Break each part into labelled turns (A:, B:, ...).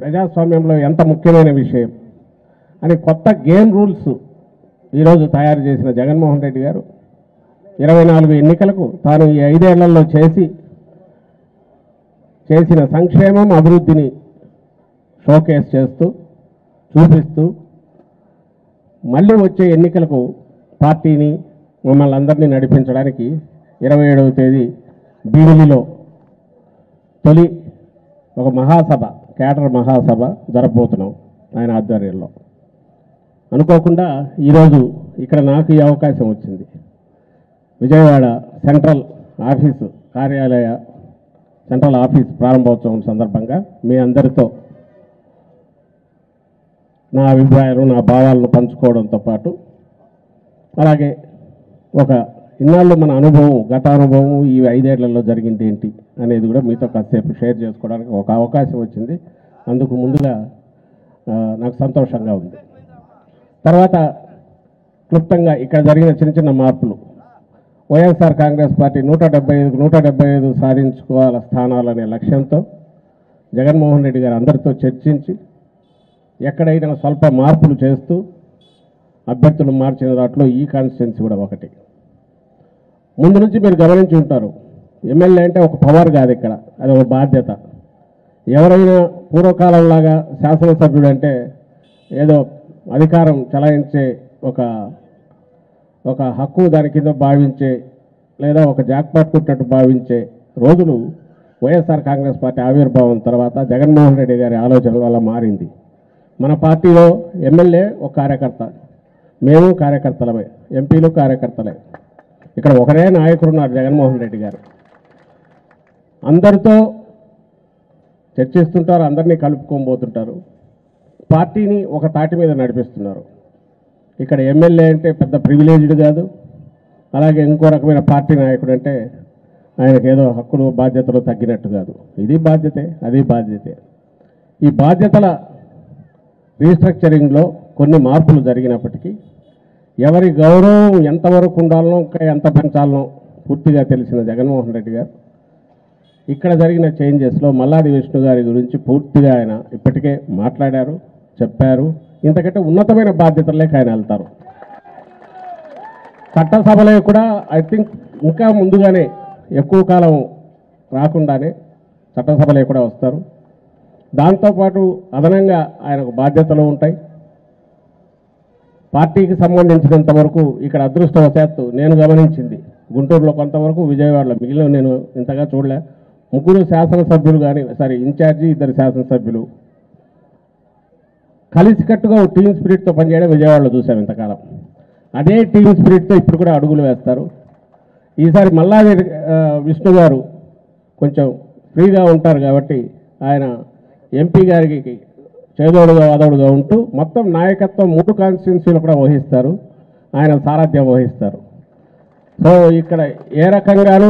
A: ప్రజాస్వామ్యంలో ఎంత ముఖ్యమైన విషయం అని కొత్త గేమ్ రూల్స్ ఈరోజు తయారు చేసిన జగన్మోహన్ రెడ్డి గారు 24 ఎన్నికలకు తాను ఈ 5 ఏళ్లలో చేసిన సంక్షేమం అభివృద్ధిని షోకేస్ చేస్తూ చూపిస్తూ మళ్ళీ వచ్చే ఎన్నికలకు పార్టీని మమ్మల్ని అందరినీ నడిపించడానికి 27వ తేదీ భీమిలిలో తొలి ఒక మహాసభ కేడర్ మహాసభ జరగబోతున్నాం ఆయన ఆధ్వర్యంలో. అనుకోకుండా ఈరోజు ఇక్కడ నాకు ఈ అవకాశం వచ్చింది. విజయవాడ సెంట్రల్ ఆఫీస్ ప్రారంభోత్సవం సందర్భంగా మీ అందరితో నా అభిప్రాయాలు నా భావాలను పంచుకోవడంతో పాటు అలాగే ఒక ఇన్నాళ్ళు మన అనుభవం గత అనుభవం ఈ 5 ఏళ్లలో జరిగింది ఏంటి అనేది కూడా మీతో కాసేపు షేర్ చేసుకోవడానికి ఒక అవకాశం వచ్చింది. అందుకు ముందుగా నాకు సంతోషంగా ఉంది. తర్వాత క్లుప్తంగా ఇక్కడ జరిగిన చిన్న చిన్న మార్పులు, వైఎస్ఆర్ కాంగ్రెస్ పార్టీ 175 సాధించుకోవాల స్థానాలనే లక్ష్యంతో జగన్మోహన్ రెడ్డి గారు అందరితో చర్చించి ఎక్కడైనా స్వల్ప మార్పులు చేస్తూ అభ్యర్థులు మార్చిన దాంట్లో ఈ కాన్స్టిట్యున్సీ కూడా ఒకటి. ముందు నుంచి మీరు గమనించి ఉంటారు, ఎమ్మెల్యే అంటే ఒక పవర్ కాదు, ఇక్కడ అది ఒక బాధ్యత. ఎవరైనా పూర్వకాలంలాగా శాసనసభ్యుడు అంటే ఏదో అధికారం చలాయించే ఒక హక్కు దాని కింద భావించే లేదా ఒక జాక్పాట్ కొట్టినట్టు భావించే రోజులు వైఎస్ఆర్ కాంగ్రెస్ పార్టీ ఆవిర్భావం తర్వాత జగన్మోహన్ రెడ్డి గారి ఆలోచనల వల్ల మారింది. మన పార్టీలో ఎమ్మెల్యే ఒక కార్యకర్త, మేము కార్యకర్తలమే, ఎంపీలు కార్యకర్తలే. ఇక్కడ ఒకరే నాయకుడు ఉన్నారు జగన్మోహన్ రెడ్డి గారు. అందరితో చర్చిస్తుంటారు, అందరినీ కలుపుకోబోతుంటారు, పార్టీని ఒక తాటి మీద నడిపిస్తున్నారు. ఇక్కడ ఎమ్మెల్యే అంటే పెద్ద ప్రివిలేజ్డ్ కాదు, అలాగే ఇంకో రకమైన పార్టీ నాయకుడు అంటే ఆయనకు ఏదో హక్కులు బాధ్యతలు తగ్గినట్టు కాదు. ఇది బాధ్యతే, అది బాధ్యతే. ఈ బాధ్యతల రీస్ట్రక్చరింగ్లో కొన్ని మార్పులు జరిగినప్పటికీ ఎవరి గౌరవం ఎంతవరకు ఉండాలనో ఇంకా ఎంత పెంచాలనో పూర్తిగా తెలిసిన జగన్మోహన్ రెడ్డి గారు ఇక్కడ జరిగిన చేంజెస్లో మల్లాది విష్ణు గారి గురించి పూర్తిగా ఆయన ఇప్పటికే మాట్లాడారు, చెప్పారు. ఇంతకంటే ఉన్నతమైన బాధ్యతలకి ఆయన వెళ్తారు. చట్టసభలో కూడా ఐ థింక్ ఇంకా ముందుగానే ఎక్కువ కాలం రాకుండానే చట్టసభలో కూడా వస్తారు. దాంతోపాటు అదనంగా ఆయనకు బాధ్యతలు ఉంటాయి. పార్టీకి సంబంధించినంత వరకు ఇక్కడ అదృష్టవశాత్తు నేను గమనించింది గుంటూరులో కొంతవరకు, విజయవాడలో మిగిలిన నేను ఇంతగా చూడలే. 3 శాసనసభ్యులు కానీ ఇన్ఛార్జి 2 శాసనసభ్యులు కలిసికట్టుగా ఒక టీమ్ స్పిరిట్తో పనిచేయడం విజయవాడలో చూసాం ఇంతకాలం. అదే టీమ్ స్పిరిట్తో ఇప్పుడు కూడా అడుగులు వేస్తారు. ఈసారి మల్లాది విష్ణు గారు కొంచెం ఫ్రీగా ఉంటారు కాబట్టి ఆయన ఎంపీ గారికి చేదోడుగా వాదోడుగా ఉంటూ మొత్తం నాయకత్వం 3 కాన్స్టిట్యున్సీలు కూడా వహిస్తారు, ఆయన సారథ్యం వహిస్తారు. సో ఇక్కడ ఏ రకంగానూ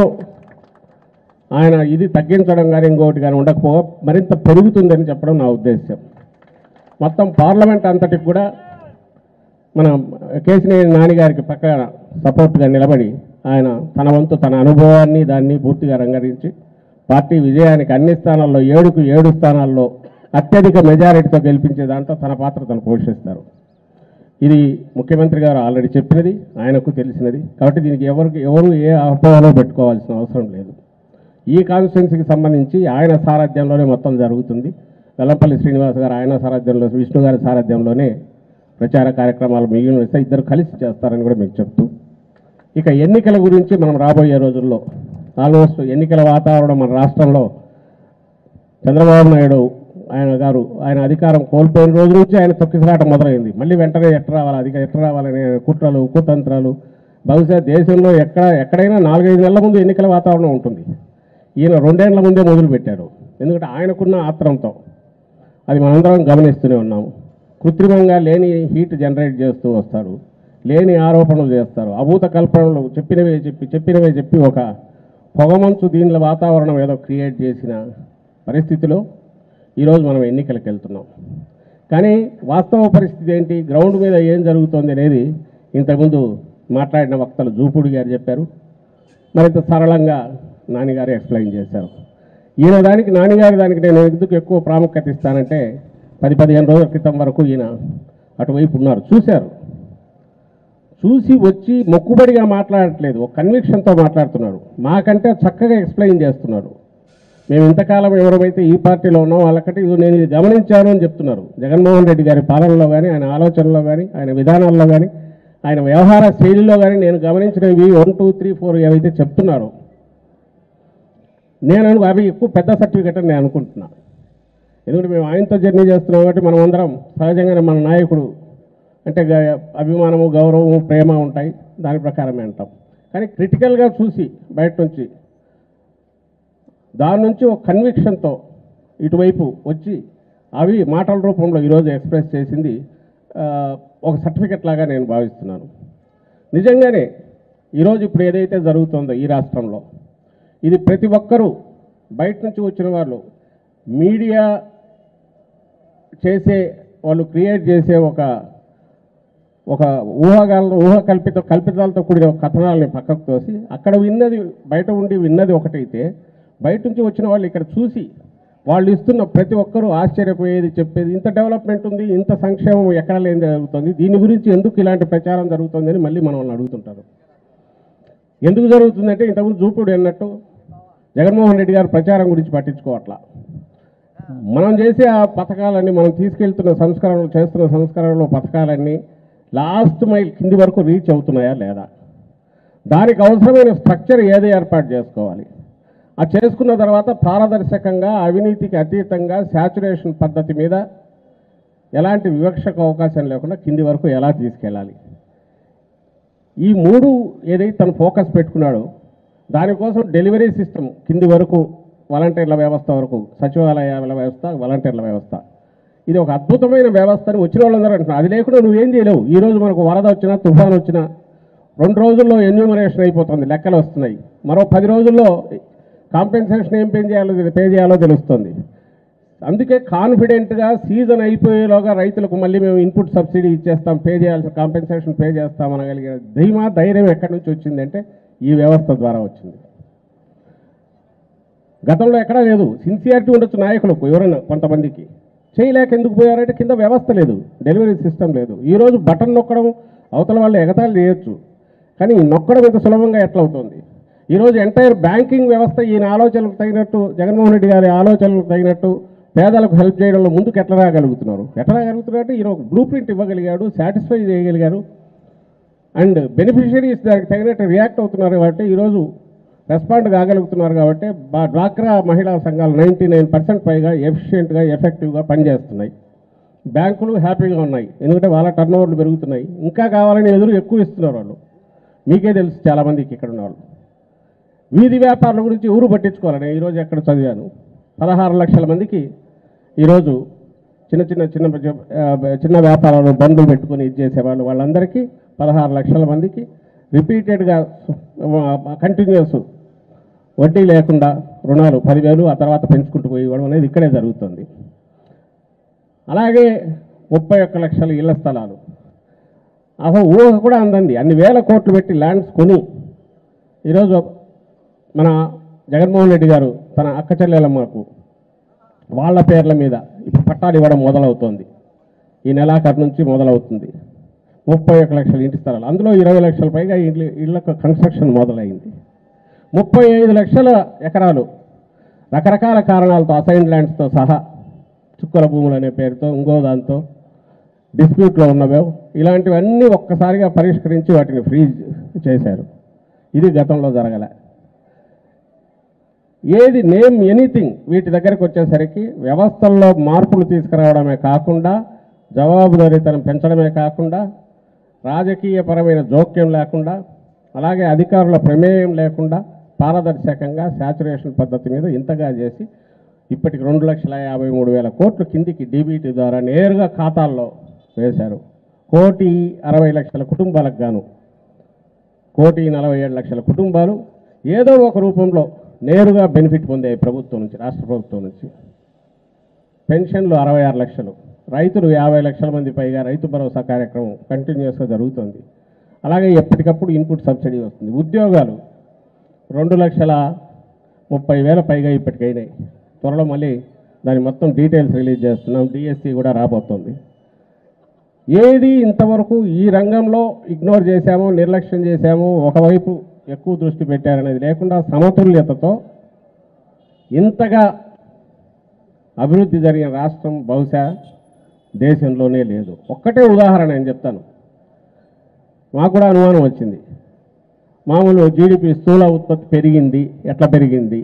A: ఆయన ఇది తగ్గించడం కానీ ఇంకొకటి కానీ ఉండకపోగా మరింత పెరుగుతుందని చెప్పడం నా ఉద్దేశం. మొత్తం పార్లమెంట్ అంతటికి కూడా మన కేసినేని నానిగారికి పక్కన సపోర్ట్గా నిలబడి ఆయన తన వంతు తన అనుభవాన్ని దాన్ని పూర్తిగా రంగరించి పార్టీ విజయానికి అన్ని స్థానాల్లో 7కు 7 స్థానాల్లో అత్యధిక మెజారిటీతో గెలిపించే దాంట్లో తన పాత్ర తను పోషిస్తారు. ఇది ముఖ్యమంత్రి గారు ఆల్రెడీ చెప్పినది, ఆయనకు తెలిసినది. కాబట్టి దీనికి ఎవరు ఏ అపోహలో పెట్టుకోవాల్సిన అవసరం లేదు. ఈ కాన్స్టిట్యున్సీకి సంబంధించి ఆయన సారథ్యంలోనే మొత్తం జరుగుతుంది. వెల్లంపల్లి శ్రీనివాస్ గారు ఆయన సారథ్యంలో, విష్ణు గారి సారథ్యంలోనే ప్రచార కార్యక్రమాలు మిగిలిన ఇస్తే ఇద్దరు కలిసి చేస్తారని కూడా మీకు చెప్తూ, ఇక ఎన్నికల గురించి మనం రాబోయే రోజుల్లో ఆల్మోస్ట్ ఎన్నికల వాతావరణం మన రాష్ట్రంలో చంద్రబాబు నాయుడు ఆయన అధికారం కోల్పోయిన రోజు నుంచి ఆయన తొక్కిసలాట మొదలైంది. మళ్ళీ వెంటనే ఎట్లా రావాలనే కుట్రలు కుతంత్రాలు. బహుశా దేశంలో ఎక్కడైనా 4-5 నెలల ముందు ఎన్నికల వాతావరణం ఉంటుంది. ఈయన 2 ఏళ్ల ముందే మొదలుపెట్టాడు. ఎందుకంటే ఆయనకున్న ఆత్రంతో అది మనందరం గమనిస్తూనే ఉన్నాము. కృత్రిమంగా లేని హీట్ జనరేట్ చేస్తూ వస్తారు, లేని ఆరోపణలు చేస్తారు, అభూత కల్పనలు చెప్పినవే చెప్పి ఒక పొగమంచు దీనిలో వాతావరణం ఏదో క్రియేట్ చేసిన పరిస్థితిలో ఈరోజు మనం ఎన్నికలకు వెళ్తున్నాం. కానీ వాస్తవ పరిస్థితి ఏంటి, గ్రౌండ్ మీద ఏం జరుగుతోంది అనేది ఇంతకుముందు మాట్లాడిన వక్తలు జూపూడి గారు చెప్పారు, మరింత సరళంగా నానిగారు ఎక్స్ప్లెయిన్ చేశారు. ఈయన దానికి నాన్నగారి దానికి నేను ఎందుకు ఎక్కువ ప్రాముఖ్యత ఇస్తానంటే 10-15 రోజుల క్రితం వరకు ఈయన అటువైపు ఉన్నారు, చూశారు. చూసి వచ్చి మొక్కుబడిగా మాట్లాడట్లేదు, ఒక కన్విక్షన్తో మాట్లాడుతున్నారు. మాకంటే చక్కగా ఎక్స్ప్లెయిన్ చేస్తున్నారు. మేము ఇంతకాలం ఎవరైతే ఈ పార్టీలో ఉన్నాం వాళ్ళకంటే నేను ఇది గమనించాను అని చెప్తున్నారు. జగన్మోహన్ రెడ్డి గారి పాలనలో కానీ, ఆయన ఆలోచనలో కానీ, ఆయన విధానాల్లో కానీ, ఆయన వ్యవహార శైలిలో కానీ నేను గమనించినవి 1, 2, 3, 4 ఏవైతే చెప్తున్నారో నేను అవి ఎక్కువ పెద్ద సర్టిఫికెట్ అని నేను అనుకుంటున్నా. ఎందుకంటే మేము ఆయనతో జర్నీ చేస్తున్నాం కాబట్టి మనం అందరం సహజంగానే మన నాయకుడు అంటే అభిమానము, గౌరవము, ప్రేమ ఉంటాయి, దాని ప్రకారమే అంటాం. కానీ క్రిటికల్గా చూసి బయట నుంచి దాని నుంచి ఒక కన్విక్షన్తో ఇటువైపు వచ్చి అవి మాటల రూపంలో ఈరోజు ఎక్స్ప్రెస్ చేసింది ఒక సర్టిఫికెట్ లాగా నేను భావిస్తున్నాను. నిజంగానే ఈరోజు ఇప్పుడు ఏదైతే జరుగుతుందో ఈ రాష్ట్రంలో ఇది ప్రతి ఒక్కరూ బయట నుంచి వచ్చిన వాళ్ళు మీడియా చేసే వాళ్ళు క్రియేట్ చేసే ఒక కల్పితాలతో కూడిన కథనాలని పక్కకు తోసి అక్కడ విన్నది బయట ఉండి విన్నది ఒకటైతే బయట నుంచి వచ్చిన వాళ్ళు ఇక్కడ చూసి వాళ్ళు ఇస్తున్న ప్రతి ఒక్కరూ ఆశ్చర్యపోయేది చెప్పేది ఇంత డెవలప్మెంట్ ఉంది, ఇంత సంక్షేమం ఎక్కడ లేని జరుగుతుంది, దీని గురించి ఎందుకు ఇలాంటి ప్రచారం జరుగుతుంది అని మళ్ళీ మనల్ని అడుగుతుంటారు. ఎందుకు జరుగుతుందంటే ఇంతకుముందు చూపుడు అన్నట్టు జగన్మోహన్ రెడ్డి గారు ప్రచారం గురించి పట్టించుకోవట్లా. మనం చేసే ఆ పథకాలన్నీ, మనం తీసుకెళ్తున్న సంస్కరణలు, చేస్తున్న సంస్కరణలు, పథకాలన్నీ లాస్ట్ మైల్ కింది వరకు రీచ్ అవుతున్నాయా లేదా, దానికి అవసరమైన స్ట్రక్చర్ ఏది ఏర్పాటు చేసుకోవాలి, ఆ చేసుకున్న తర్వాత పారదర్శకంగా, అవినీతికి అతీతంగా, శాచురేషన్ పద్ధతి మీద ఎలాంటి వివక్షకు అవకాశం లేకుండా కింది వరకు ఎలా తీసుకెళ్ళాలి, ఈ 3 ఏదైతే తను ఫోకస్ పెట్టుకున్నాడో దానికోసం డెలివరీ సిస్టమ్ కింది వరకు, వాలంటీర్ల వ్యవస్థ వరకు, సచివాలయాల వ్యవస్థ, వాలంటీర్ల వ్యవస్థ, ఇది ఒక అద్భుతమైన వ్యవస్థ అని వచ్చిన వాళ్ళందరూ అంటున్నారు. అది లేకుండా నువ్వేం చేయలేవు. ఈరోజు మనకు వరద వచ్చినా, తుఫాన్ వచ్చినా 2 రోజుల్లో ఎన్యూమరేషన్ అయిపోతుంది, లెక్కలు వస్తున్నాయి. మరో 10 రోజుల్లో కాంపెన్సేషన్ ఏం పే చేయాలో తెలుస్తుంది. అందుకే కాన్ఫిడెంట్గా సీజన్ అయిపోయేలోగా రైతులకు మళ్ళీ మేము ఇన్పుట్ సబ్సిడీ ఇచ్చేస్తాం, పే చేయాల్సిన కాంపెన్సేషన్ పే చేస్తామనగలిగే ధైర్యం ఎక్కడి నుంచి వచ్చిందంటే ఈ వ్యవస్థ ద్వారా వచ్చింది. గతంలో ఎక్కడా లేదు. సిన్సియారిటీ ఉండొచ్చు నాయకులకు, ఎవరైనా కొంతమందికి, చేయలేక ఎందుకు పోయారంటే కింద వ్యవస్థ లేదు, డెలివరీ సిస్టమ్ లేదు. ఈరోజు బటన్ నొక్కడం, అవతల వాళ్ళు ఎగతాళి చేయొచ్చు, కానీ నొక్కడం ఇంత సులభంగా ఎట్లా అవుతుంది? ఈరోజు ఎంటైర్ బ్యాంకింగ్ వ్యవస్థ ఈయన ఆలోచనలకు తగినట్టు, జగన్మోహన్ రెడ్డి గారి ఆలోచనలకు తగినట్టు పేదలకు హెల్ప్ చేయడంలో ముందుకు ఎట్లా రాగలుగుతున్నారు అంటే ఈయన ఒక బ్లూ ప్రింట్ ఇవ్వగలిగాడు, సాటిస్ఫై చేయగలిగారు, అండ్ బెనిఫిషియరీస్ దానికి తగినట్టు రియాక్ట్ అవుతున్నారు కాబట్టి ఈరోజు రెస్పాండ్ కాగలుగుతున్నారు కాబట్టి డ్వాక్రా మహిళా సంఘాలు 99% పైగా ఎఫిషియెంట్గా, ఎఫెక్టివ్గా పనిచేస్తున్నాయి. బ్యాంకులు హ్యాపీగా ఉన్నాయి, ఎందుకంటే వాళ్ళ టర్నోవర్లు పెరుగుతున్నాయి. ఇంకా కావాలని ఎక్కువ ఇస్తున్నారు వాళ్ళు. మీకే తెలుసు, చాలామందికి ఇక్కడ ఉన్నవాళ్ళు. వీధి వ్యాపారుల గురించి ఎవరు పట్టించుకోవాలని ఈరోజు ఎక్కడ చదివాను, 16 లక్షల మందికి ఈరోజు చిన్న వ్యాపారాలు, బండ్లు పెట్టుకొని ఇది చేసేవాళ్ళు, వాళ్ళందరికీ 16 లక్షల మందికి రిపీటెడ్గా కంటిన్యూస్ వడ్డీ లేకుండా రుణాలు 10,000, ఆ తర్వాత పెంచుకుంటూ పోయి ఇవ్వడం అనేది ఇక్కడే జరుగుతుంది. అలాగే 31 లక్షల ఇళ్ల స్థలాలు, అసలు ఊహ కూడా అందండి. అన్ని వేల కోట్లు పెట్టి ల్యాండ్స్ కొని ఈరోజు మన జగన్మోహన్ రెడ్డి గారు తన అక్క చెల్లెలమ్మకు వాళ్ళ పేర్ల మీద ఇప్పుడు పట్టాలు ఇవ్వడం మొదలవుతోంది. ఈ నెలాఖరు నుంచి మొదలవుతుంది. 31 లక్షల ఇంటి స్థలాలు, అందులో 20 లక్షల పైగా ఇళ్లకు కన్స్ట్రక్షన్ మొదలైంది. 35 లక్షల ఎకరాలు రకరకాల కారణాలతో, అసైన్ ల్యాండ్స్తో సహా, చుక్కల భూములు అనే పేరుతో, ఇంకో దాంతో డిస్ప్యూట్లో ఉన్నవో, ఇలాంటివన్నీ ఒక్కసారిగా పరిష్కరించి వాటిని ఫ్రీజ్ చేశారు. ఇది గతంలో జరగలే. ఏది నేమ్ ఎనీథింగ్ వీటి దగ్గరకు వచ్చేసరికి వ్యవస్థల్లో మార్పులు తీసుకురావడమే కాకుండా, జవాబుదారీతనం పెంచడమే కాకుండా, రాజకీయపరమైన జోక్యం లేకుండా, అలాగే అధికారుల ప్రమేయం లేకుండా పారదర్శకంగా శాచురేషన్ పద్ధతి మీద ఇంతగా చేసి ఇప్పటికి 2,53,000 కోట్లు కిందికి డీబీటీ ద్వారా నేరుగా ఖాతాల్లో వేశారు. 1,60,00,000 కుటుంబాలకు గాను 1,47,00,000 కుటుంబాలు ఏదో ఒక రూపంలో నేరుగా బెనిఫిట్ పొందాయి ప్రభుత్వం నుంచి, రాష్ట్ర ప్రభుత్వం నుంచి. పెన్షన్లు 66 లక్షలు, రైతులు 50 లక్షల మంది పైగా రైతు భరోసా కార్యక్రమం కంటిన్యూస్గా జరుగుతుంది. అలాగే ఎప్పటికప్పుడు ఇన్పుట్ సబ్సిడీ వస్తుంది. ఉద్యోగాలు 30,000 పైగా ఇప్పటికైనాయి. త్వరలో మళ్ళీ దాని మొత్తం డీటెయిల్స్ రిలీజ్ చేస్తున్నాం. డిఎస్సి కూడా రాబోతుంది. ఏది ఇంతవరకు ఈ రంగంలో ఇగ్నోర్ చేశాము, నిర్లక్ష్యం చేశాము, ఒకవైపు ఎక్కువ దృష్టి పెట్టారనేది లేకుండా సమతుల్యతతో ఇంతగా అభివృద్ధి జరిగిన రాష్ట్రం బహుశా దేశంలోనే లేదు. ఒక్కటే ఉదాహరణ నేను చెప్తాను. మాకు కూడా అనుమానం వచ్చింది. మామూలు జీడిపి స్థూల ఉత్పత్తి పెరిగింది, ఎట్లా పెరిగింది,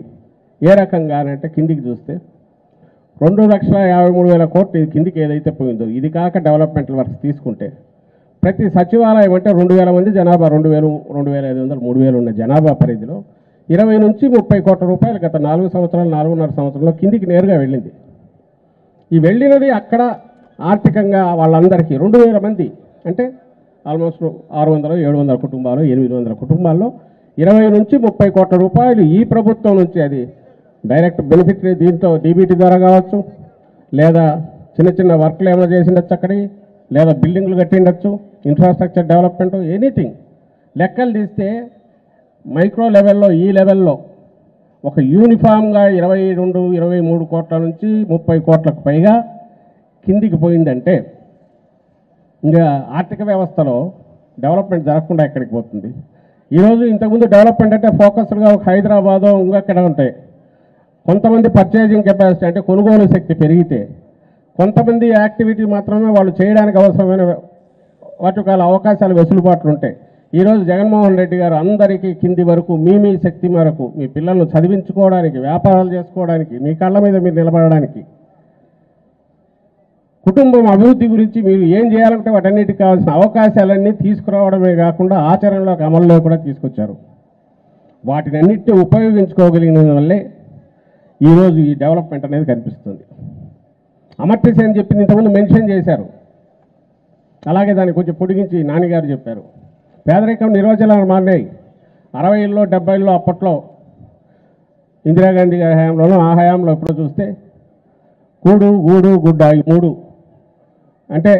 A: ఏ రకంగా అంటే కిందికి చూస్తే 2,53,000 కోట్లు ఇది కిందికి ఏదైతే పోయిందో, ఇది కాక డెవలప్మెంటల్ వర్క్స్ తీసుకుంటే ప్రతి సచివాలయం అంటే 2,000 మంది జనాభా, 2,000, 2,500, 3,000 ఉన్న జనాభా పరిధిలో 20 నుంచి 30 కోట్ల రూపాయలు గత 4 సంవత్సరాలు, 4.5 సంవత్సరంలో కిందికి నేరుగా వెళ్ళింది. ఈ వెళ్ళినది అక్కడ ఆర్థికంగా వాళ్ళందరికీ 2,000 మంది అంటే ఆల్మోస్ట్ 600, 700 కుటుంబాలు, 800 కుటుంబాల్లో 20 నుంచి 30 కోట్ల రూపాయలు ఈ ప్రభుత్వం నుంచి అది డైరెక్ట్ బెనిఫిట్ దీంతో డీబీటీ ద్వారా కావచ్చు, లేదా చిన్న చిన్న వర్క్లు ఏమైనా చేసిండొచ్చు అక్కడికి, లేదా బిల్డింగ్లు కట్టిండొచ్చు, ఇన్ఫ్రాస్ట్రక్చర్ డెవలప్మెంట్, ఎనీథింగ్ లెక్కలు తీస్తే మైక్రో లెవెల్లో ఈ లెవెల్లో ఒక యూనిఫామ్గా 22, 23 కోట్ల నుంచి 30 కోట్లకు పైగా కిందికి పోయిందంటే ఇంకా ఆర్థిక వ్యవస్థలో డెవలప్మెంట్ జరగకుండా ఎక్కడికి పోతుంది? ఈరోజు ఇంతకుముందు డెవలప్మెంట్ అంటే ఫోకస్డ్గా ఒక హైదరాబాదు ఇంకెక్కడ ఉంటాయి. కొంతమంది పర్చేజింగ్ కెపాసిటీ అంటే కొనుగోలు శక్తి పెరిగితే కొంతమంది యాక్టివిటీ మాత్రమే వాళ్ళు చేయడానికి అవసరమైన వాటికాల అవకాశాలు, వెసులుబాట్లు ఉంటాయి. ఈరోజు జగన్మోహన్ రెడ్డి గారు అందరికీ కింది వరకు మీ శక్తి మేరకు మీ పిల్లలను చదివించుకోవడానికి, వ్యాపారాలు చేసుకోవడానికి, మీ కళ్ళ మీద మీరు నిలబడడానికి, కుటుంబం అభివృద్ధి గురించి మీరు ఏం చేయాలంటే వాటన్నిటికి కావాల్సిన అవకాశాలన్నీ తీసుకురావడమే కాకుండా ఆచరణలోకి, అమల్లో కూడా తీసుకొచ్చారు. వాటిని అన్నిటిని ఉపయోగించుకోగలిగిన వల్లే ఈరోజు ఈ డెవలప్మెంట్ అనేది కనిపిస్తుంది. అమర్త్య సేన్ చెప్పింది ఇంతకుముందు మెన్షన్ చేశారు, అలాగే దాన్ని కొంచెం పొడిగించి నాన్నగారు చెప్పారు. పేదరికం నిర్వచనాలు మారినాయి. 60లో 70లో అప్పట్లో ఇందిరాగాంధీ గారి హయాంలోనూ, ఆ హయాంలో ఎప్పుడో చూస్తే కూడు, గూడు, గుడ్డ ఈ 3 అంటే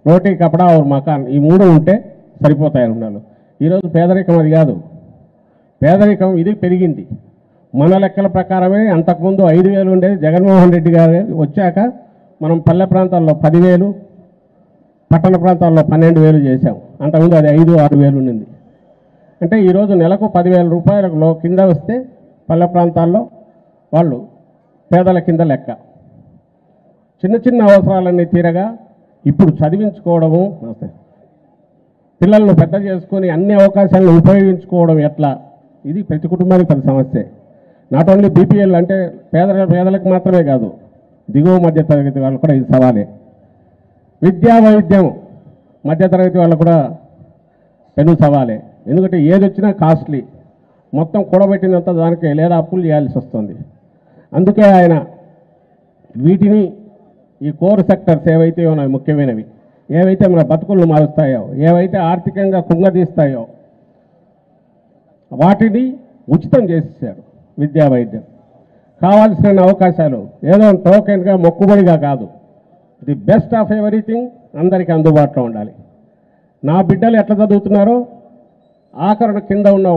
A: రోటీ, కపడా और మకాన్ ఈ 3 ఉంటే సరిపోతాయి అన్నారు. ఈరోజు పేదరికం అది కాదు. పేదరికం ఇది పెరిగింది. మన లెక్కల ప్రకారమే అంతకుముందు 5,000 ఉండేది. జగన్మోహన్ రెడ్డి గారు వచ్చాక మనం పల్లె ప్రాంతాల్లో 10,000, పట్టణ ప్రాంతాల్లో 12,000 చేశాం. అంతకుముందు అది 5-6,000 ఉండింది. అంటే ఈరోజు నెలకు 10,000 రూపాయల కింద వస్తే పల్లె ప్రాంతాల్లో వాళ్ళు పేదల కింద లెక్క. చిన్న చిన్న అవసరాలన్నీ తీరగా ఇప్పుడు చదివించుకోవడము, పిల్లలను పెద్ద చేసుకొని అన్ని అవకాశాలను ఉపయోగించుకోవడం ఎట్లా, ఇది ప్రతి కుటుంబానికి పెద్ద సమస్య. నాట్ ఓన్లీ బీపీఎల్ అంటే పేదలకు మాత్రమే కాదు, దిగువ మధ్యతరగతి వాళ్ళు కూడా ఇది సవాలే. విద్యా వైద్యం మధ్యతరగతి వాళ్ళు కూడా పెను సవాలే. ఎందుకంటే ఏది వచ్చినా కాస్ట్లీ, మొత్తం కూడబెట్టినంత దానికే లేదా అప్పులు చేయాల్సి వస్తుంది. అందుకే ఆయన వీటిని ఈ కోర్ సెక్టర్స్ ఏవైతే ఉన్నాయో ముఖ్యమైనవి, ఏవైతే మన బతుకులను మారుస్తాయో, ఏవైతే ఆర్థికంగా కుంగదీస్తాయో వాటిని ఉచితం చేసేసారు. విద్యా వైద్యం కావాల్సిన అవకాశాలు ఏదో టోకెన్గా, మొక్కుబడిగా కాదు, ది బెస్ట్ ఆఫ్ ఎవ్రీథింగ్ అందరికీ అందుబాటులో ఉండాలి. నా బిడ్డలు ఎట్లా చదువుతున్నారో ఆఖరణ కింద ఉన్న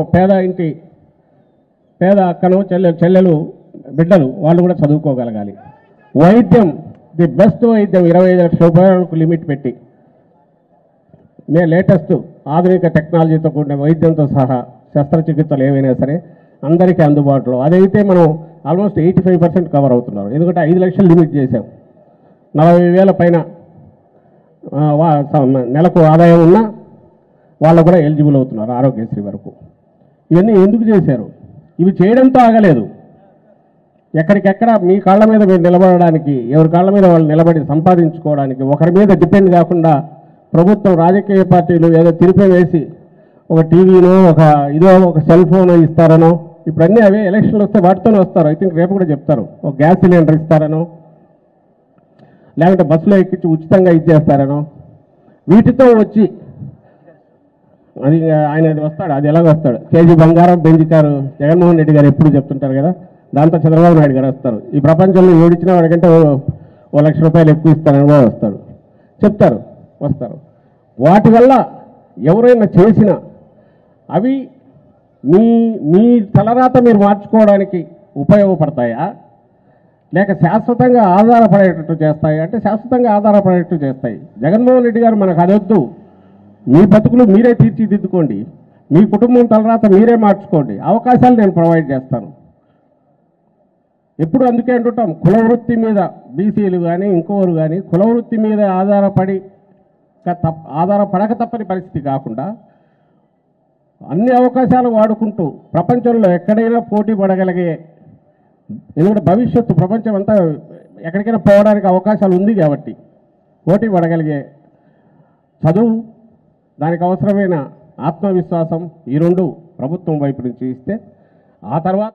A: పేద అక్కను, చెల్లెలు బిడ్డలు వాళ్ళు కూడా చదువుకోగలగాలి. వైద్యం, ది బెస్ట్ వైద్యం 25 లక్షల రూపాయలకు లిమిట్ పెట్టి లేటెస్ట్ ఆధునిక టెక్నాలజీతో కూడిన వైద్యంతో సహా శస్త్రచికిత్సలు ఏవైనా సరే అందరికీ అందుబాటులో. అదైతే మనం ఆల్మోస్ట్ 85% కవర్ అవుతున్నారు. ఎందుకంటే 5 లక్షలు లిమిట్ చేశాం. 40,000 పైన నెలకు ఆదాయం ఉన్నా వాళ్ళు కూడా ఎలిజిబుల్ అవుతున్నారు ఆరోగ్యశ్రీ వరకు. ఇవన్నీ ఎందుకు చేశారు? ఇవి చేయడంతో ఆగలేదు. ఎక్కడికెక్కడ మీ కాళ్ళ మీద మీరు నిలబడడానికి, ఎవరి కాళ్ళ మీద వాళ్ళు నిలబడి సంపాదించుకోవడానికి, ఒకరి మీద డిపెండ్ కాకుండా ప్రభుత్వం, రాజకీయ పార్టీలు ఏదో తిరిపి వేసి ఒక టీవీనో ఒక సెల్ ఫోన్ ఇస్తారనో, ఇప్పుడు అన్నీ అవే ఎలక్షన్లు వస్తే వాటితోనే వస్తారు. ఐ థింక్ రేపు కూడా చెప్తారు, ఒక గ్యాస్ సిలిండర్ ఇస్తారనో, లేకుంటే బస్సులో ఎక్కించి ఉచితంగా ఇచ్చేస్తారనో, వీటితో వచ్చి అది ఆయన వస్తాడు. అది ఎలాగ వస్తాడు? కేజీ బంగారం, బెంజ్ కారు జగన్మోహన్ రెడ్డి గారు ఎప్పుడు చెప్తుంటారు కదా, దాంతో చంద్రబాబు నాయుడు గారు వస్తారు. ఈ ప్రపంచంలో ఏడిచ్చినా వాడికంటే 1,00,000 రూపాయలు ఎక్కువ ఇస్తారని కూడా వస్తాడు, చెప్తారు, వస్తారు. వాటి వల్ల ఎవరైనా చేసినా అవి మీ మీ తలరాత మీరు మార్చుకోవడానికి ఉపయోగపడతాయా, లేక శాశ్వతంగా ఆధారపడేటట్టు చేస్తాయి అంటే శాశ్వతంగా ఆధారపడేటట్టు చేస్తాయి. జగన్మోహన్ రెడ్డి గారు మనకు అదొద్దు, మీ బతుకులు మీరే తీర్చిదిద్దుకోండి, మీ కుటుంబం తలరాత మీరే మార్చుకోండి, అవకాశాలు నేను ప్రొవైడ్ చేస్తాను. ఎప్పుడు అందుకే అంటుంటాం, కులవృత్తి మీద బీసీలు కానీ ఇంకోరు కానీ కులవృత్తి మీద ఆధారపడక తప్పని పరిస్థితి కాకుండా అన్ని అవకాశాలు వాడుకుంటూ ప్రపంచంలో ఎక్కడైనా పోటీ పడగలిగే, ఎందుకంటే భవిష్యత్తు ప్రపంచం అంతా ఎక్కడికైనా పోవడానికి అవకాశాలు ఉంది కాబట్టి పోటీ పడగలిగే చదువు, దానికి అవసరమైన ఆత్మవిశ్వాసం, ఈ రెండు ప్రభుత్వం వైపు నుంచి ఇస్తే ఆ తర్వాత